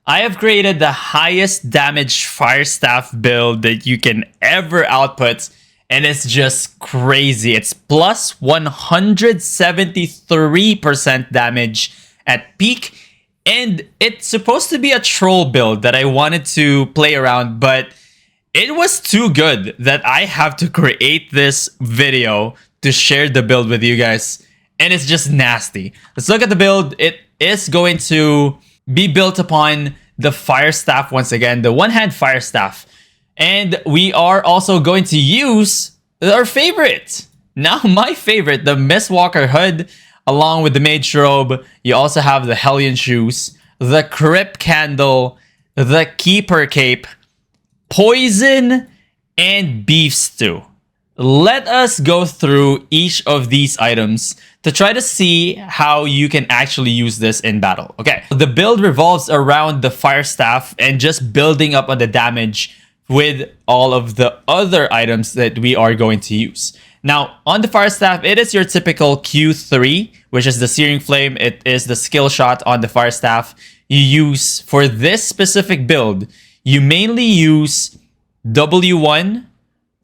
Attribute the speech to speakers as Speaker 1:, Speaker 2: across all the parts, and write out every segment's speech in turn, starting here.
Speaker 1: I have created the highest damage fire staff build that you can ever output, and it's just crazy. It's plus 173% damage at peak, and it's supposed to be a troll build that I wanted to play around, but it was too good that I have to create this video to share the build with you guys, and it's just nasty. Let's look at the build. It is going to be built upon the fire staff once again, the one-hand fire staff. And we are also going to use our favorite, now my favorite, the Mistwalker hood, along with the mage robe. You also have the Hellion shoes, the Crypt candle, the Keeper cape, poison, and beef stew. Let us go through each of these items to try to see how you can actually use this in battle. Okay, the build revolves around the fire staff and just building up on the damage with all of the other items that we are going to use. Now, on the fire staff, it is your typical Q3, which is the Searing Flame. It is the skill shot on the fire staff. You use, for this specific build, you mainly use W1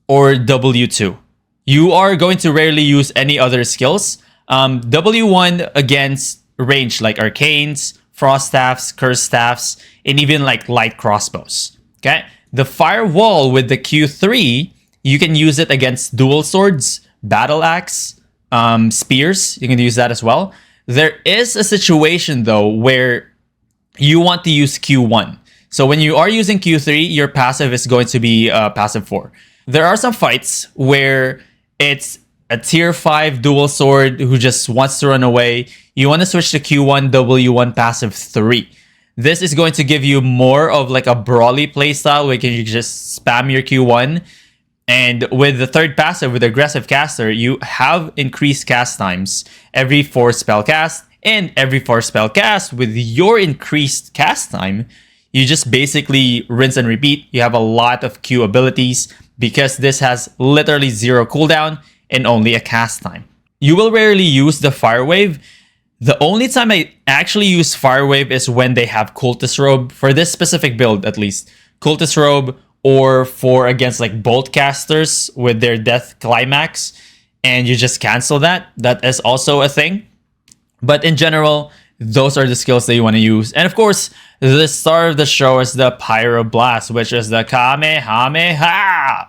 Speaker 1: or W2. You are going to rarely use any other skills. W1 against range like arcanes, frost staffs, curse staffs, and even like light crossbows. Okay, the firewall with the Q3, you can use it against dual swords, battle axe, spears. You can use that as well. There is a situation though where you want to use Q1. So when you are using Q3, your passive is going to be passive 4. There are some fights where it's a tier 5 dual sword who just wants to run away. You want to switch to Q1, W1 passive 3. This is going to give you more of like a brawly playstyle where you can just spam your Q1. And with the third passive, with aggressive caster, you have increased cast times every 4 spell cast. And every 4 spell cast, with your increased cast time, you just basically rinse and repeat. You have a lot of Q abilities because this has literally 0 cooldown and only a cast time. You will rarely use the Fire Wave. The only time I actually use Fire Wave is when they have Cultist Robe, for this specific build at least. Cultist Robe, or for against like Bolt casters with their Death Climax, and you just cancel that. That is also a thing. But in general, those are the skills that you want to use. And of course, the star of the show is the Pyroblast, which is the Kamehameha.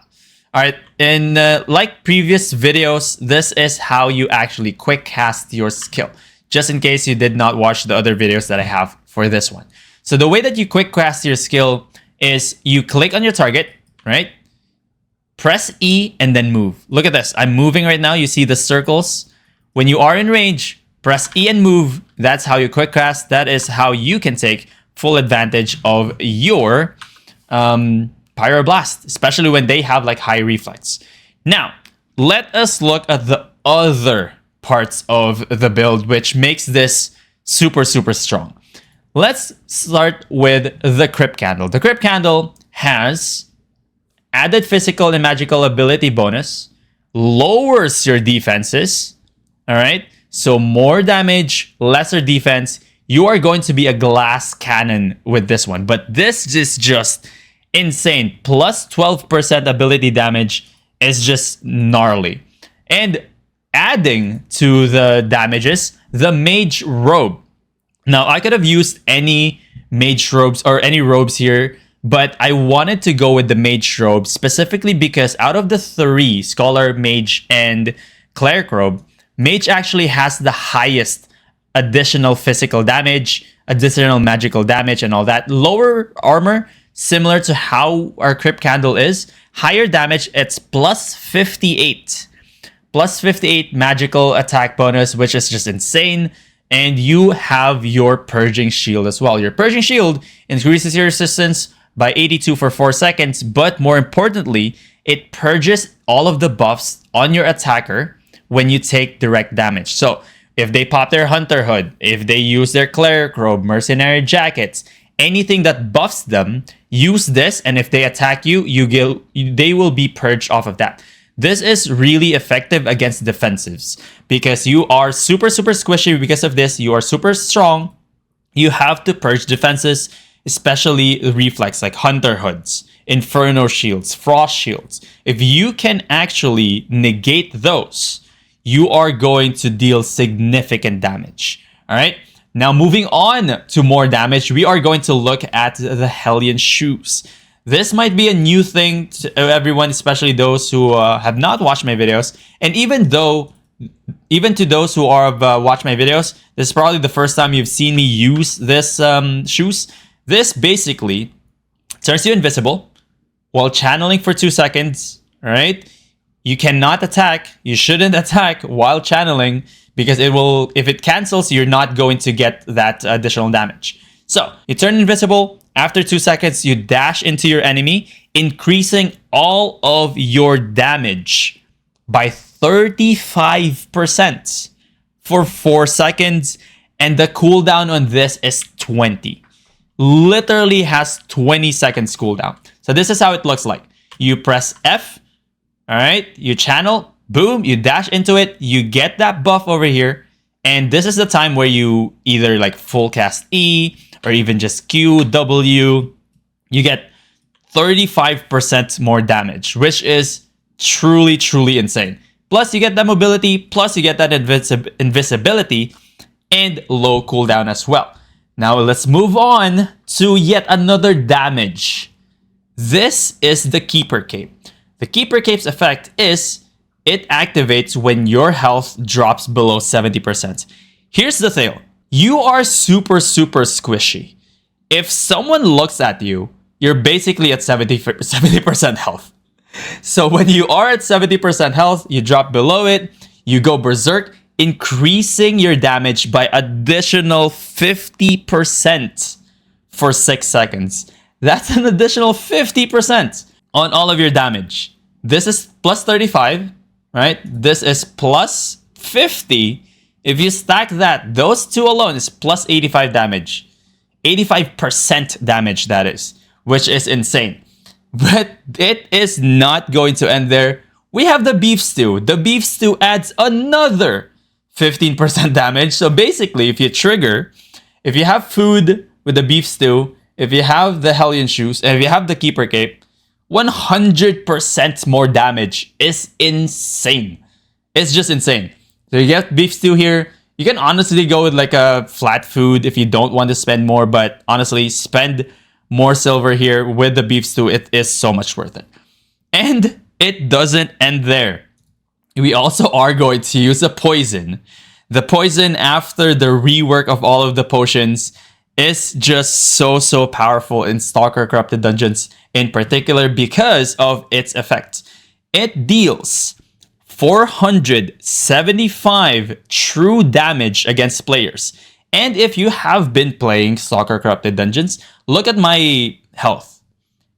Speaker 1: Alright, in like previous videos, this is how you actually quick cast your skill. Just in case you did not watch the other videos that I have for this one. So the way that you quick cast your skill is you click on your target, right? Press E and then move. Look at this. I'm moving right now. You see the circles. When you are in range, press E and move. That's how you quick cast. That is how you can take full advantage of your Pyroblast, especially when they have like high reflex. Now, let us look at the other parts of the build, which makes this super, super strong. Let's start with the Crypt Candle. The Crypt Candle has added physical and magical ability bonus, lowers your defenses, all right? So more damage, lesser defense. You are going to be a glass cannon with this one, but this is just insane. Plus 12% ability damage is just gnarly. And adding to the damages, the Mage Robe. Now, I could have used any Mage Robes or any robes here, but I wanted to go with the Mage Robe specifically because out of the 3, Scholar, Mage, and Cleric Robe, Mage actually has the highest additional physical damage, additional magical damage, and all that. Lower armor, similar to how our Crypt Candle is. Higher damage, it's plus 58. Plus 58 magical attack bonus, which is just insane. And you have your Purging Shield as well. Your Purging Shield increases your resistance by 82 for 4 seconds, but more importantly, it purges all of the buffs on your attacker when you take direct damage. So if they pop their Hunter Hood, if they use their Cleric Robe, Mercenary Jackets, anything that buffs them, use this, and if they attack you, they will be purged off of that. This is really effective against defensives because you are super, super squishy because of this. You are super strong. You have to purge defenses. especially reflex like Hunter Hoods, Inferno Shields, Frost Shields. If you can actually negate those, you are going to deal significant damage. All right. Now, moving on to more damage, we are going to look at the Hellion Shoes. This might be a new thing to everyone, especially those who have not watched my videos. And even to those who have watched my videos, this is probably the first time you've seen me use this shoes. This basically turns you invisible while channeling for 2 seconds. All right. You cannot attack. You shouldn't attack while channeling because if it cancels, you're not going to get that additional damage. So you turn invisible. After 2 seconds, you dash into your enemy, increasing all of your damage by 35% for 4 seconds. And the cooldown on this is 20. Literally has 20 seconds cooldown. So this is how it looks like. You press F. All right, you channel, boom, you dash into it, you get that buff over here, and this is the time where you either like full cast E or even just Q, W, you get 35% more damage, which is truly, truly insane. Plus, you get that mobility, plus you get that invisibility, and low cooldown as well. Now, let's move on to yet another damage. This is the Keeper Cape. The Keeper Cape's effect is it activates when your health drops below 70%. Here's the thing. You are super, super squishy. If someone looks at you, you're basically at 70% health. So when you are at 70% health, you drop below it, you go berserk, increasing your damage by additional 50% for 6 seconds. That's an additional 50% on all of your damage. This is plus 35, right? This is plus 50. If you stack that, those two alone is plus 85 damage. 85% damage, that is, which is insane. But it is not going to end there. We have the Beef Stew. The Beef Stew adds another 15% damage. So basically, if you have food with the Beef Stew, if you have the Hellion Shoes, and if you have the Keeper Cape, 100% more damage is insane. It's just insane. So you get Beef Stew here. You can honestly go with like a flat food if you don't want to spend more, but honestly, spend more silver here with the Beef Stew. It is so much worth it. And it doesn't end there. We also are going to use a poison. The poison, after the rework of all of the potions, is just so powerful in Stalker Corrupted Dungeons in particular because of its effect. It deals 475 true damage against players. And if you have been playing Stalker Corrupted Dungeons, look at my health.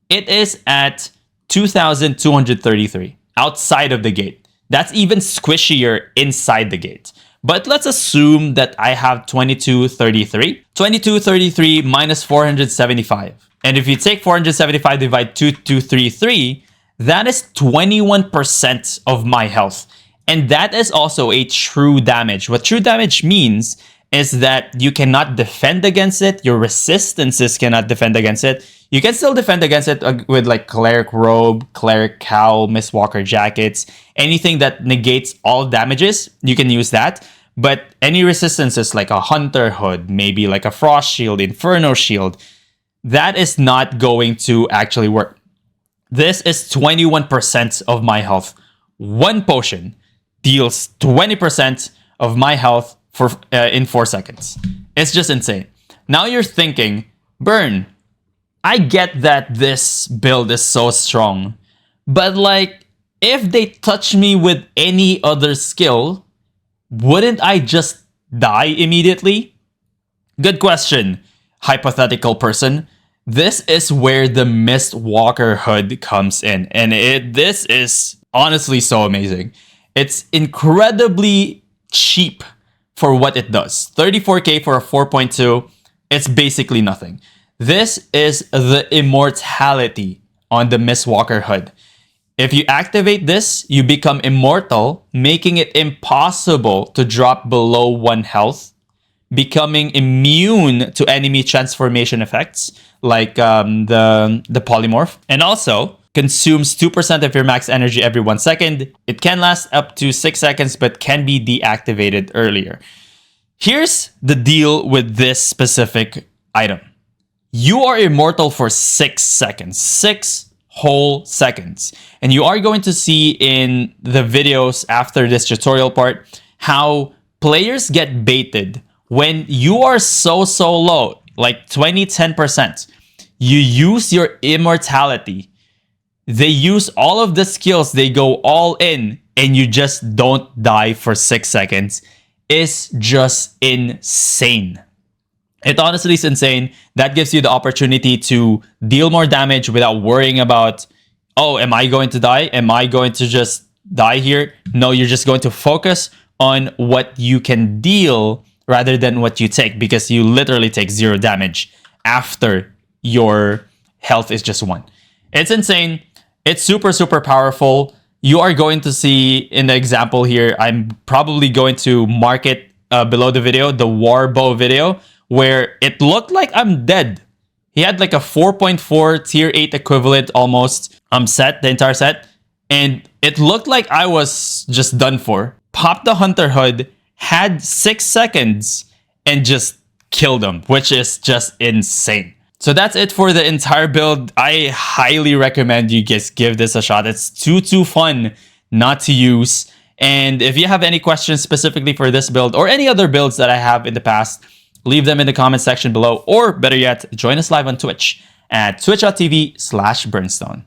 Speaker 1: It is at 2,233 outside of the gate. That's even squishier inside the gate. But let's assume that I have 2233. 2233 minus 475. And if you take 475 divide 2233, that is 21% of my health. And that is also a true damage. What true damage means is that you cannot defend against it. Your resistances cannot defend against it. You can still defend against it with like Cleric Robe, Cleric Cowl, Mistwalker Jackets, anything that negates all damages, you can use that. But any resistances like a Hunter Hood, maybe like a Frost Shield, Inferno Shield, that is not going to actually work. This is 21% of my health. One potion deals 20% of my health for in 4 seconds. It's just insane. Now you're thinking, Burn, I get that this build is so strong, but like, if they touch me with any other skill, wouldn't I just die immediately? Good question, hypothetical person. This is where the Mistwalker Hood comes in, and this is honestly so amazing. It's incredibly cheap for what it does. 34k for a 4.2, it's basically nothing. This is the immortality on the Mistwalker Hood. If you activate this, you become immortal, making it impossible to drop below 1 health becoming immune to enemy transformation effects, like the polymorph, and also consumes 2% of your max energy every 1 second. It can last up to 6 seconds, but can be deactivated earlier. Here's the deal with this specific item. You are immortal for 6 seconds. 6 whole seconds. And you are going to see in the videos after this tutorial part how players get baited when you are so low, like 10%. You use your immortality. They use all of the skills, they go all in, and you just don't die for 6 seconds. It's just insane. It honestly is insane. That gives you the opportunity to deal more damage without worrying about, oh, am I going to die? Am I going to just die here? No, you're just going to focus on what you can deal rather than what you take, because you literally take 0 damage after your health is just 1. It's insane. It's super powerful. You are going to see in the example here, I'm probably going to mark it below the video, the Warbow video, where it looked like I'm dead. He had like a 4.4 tier 8 equivalent almost set, the entire set. And it looked like I was just done for. Popped the Hunter Hood, had 6 seconds, and just killed him, which is just insane. So that's it for the entire build. I highly recommend you guys give this a shot. It's too fun not to use. And if you have any questions specifically for this build or any other builds that I have in the past, leave them in the comment section below, or better yet, join us live on Twitch at twitch.tv/Burnstone.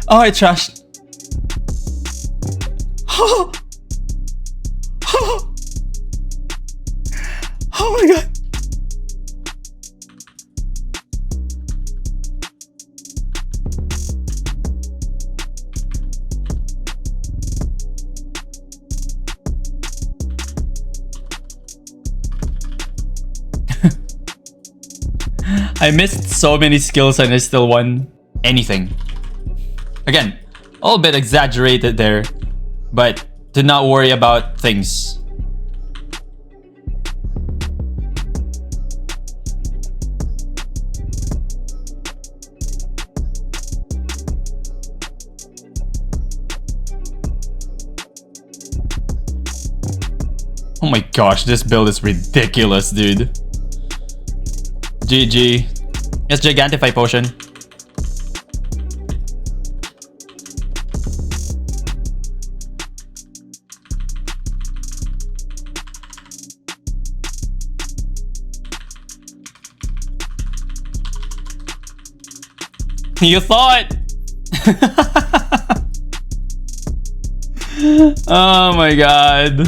Speaker 1: Oh, I trashed. Oh my god. I missed so many skills and I still won anything. Again, a little bit exaggerated there, but do not worry about things. Oh my gosh, this build is ridiculous, dude. GG. Yes, Gigantify potion. You thought! Oh my god.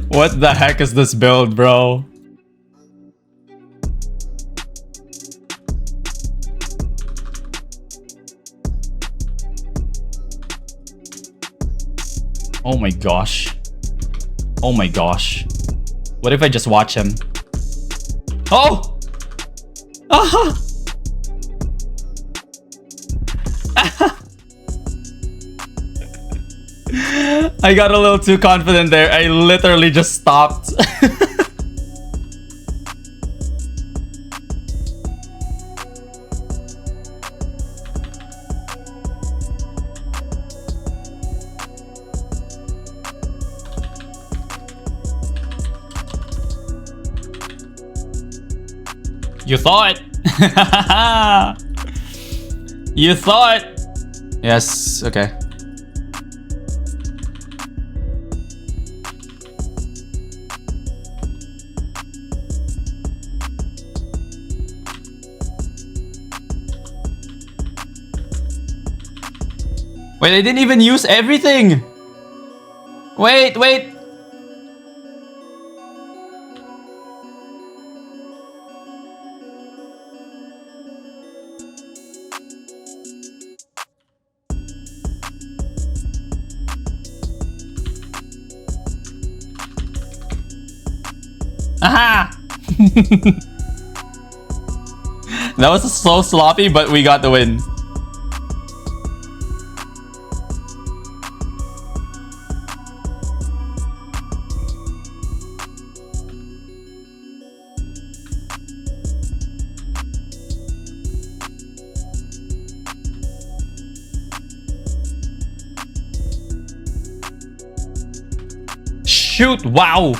Speaker 1: What the heck is this build, bro? Oh my gosh. Oh my gosh. What if I just watch him? Oh! Aha! I got a little too confident there. I literally just stopped. You thought. You thought. Yes, okay. Wait, I didn't even use everything. Wait, wait. Aha! That was so sloppy, but we got the win. Shoot! Wow!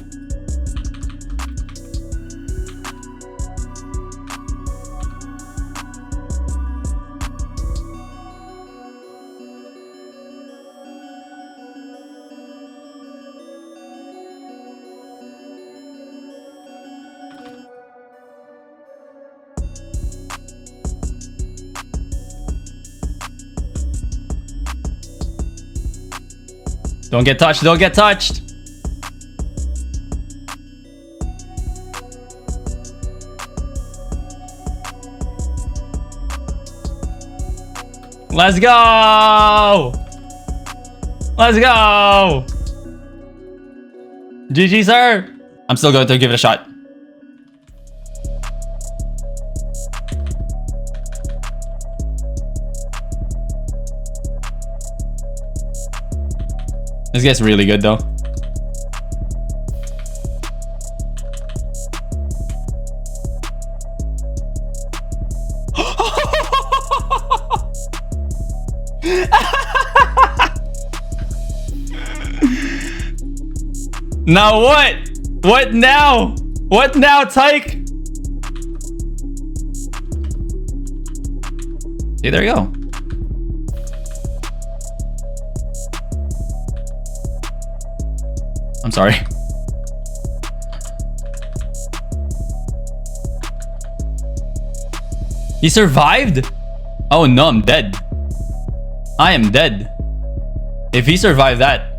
Speaker 1: Don't get touched, don't get touched! Let's go! Let's go! GG, sir! I'm still going to give it a shot. This guy's really good though. Now what? What now? What now, Tyke? See, there you go. I'm sorry. He survived? Oh no, I'm dead. I am dead. If he survived that.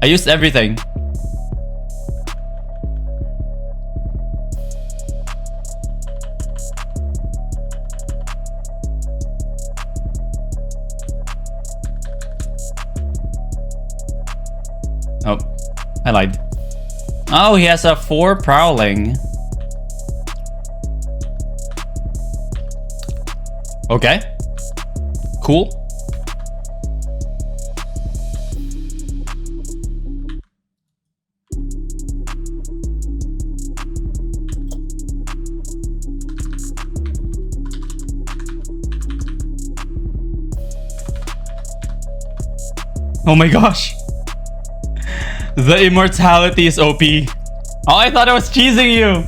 Speaker 1: I used everything. Oh, I lied. Oh, he has a 4 prowling. Okay. Cool. Oh my gosh. The immortality is OP. Oh, I thought I was cheesing you.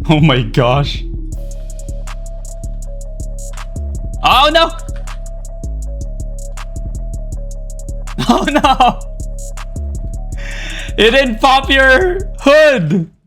Speaker 1: Oh my gosh. Oh no. Oh no. It didn't pop your hood.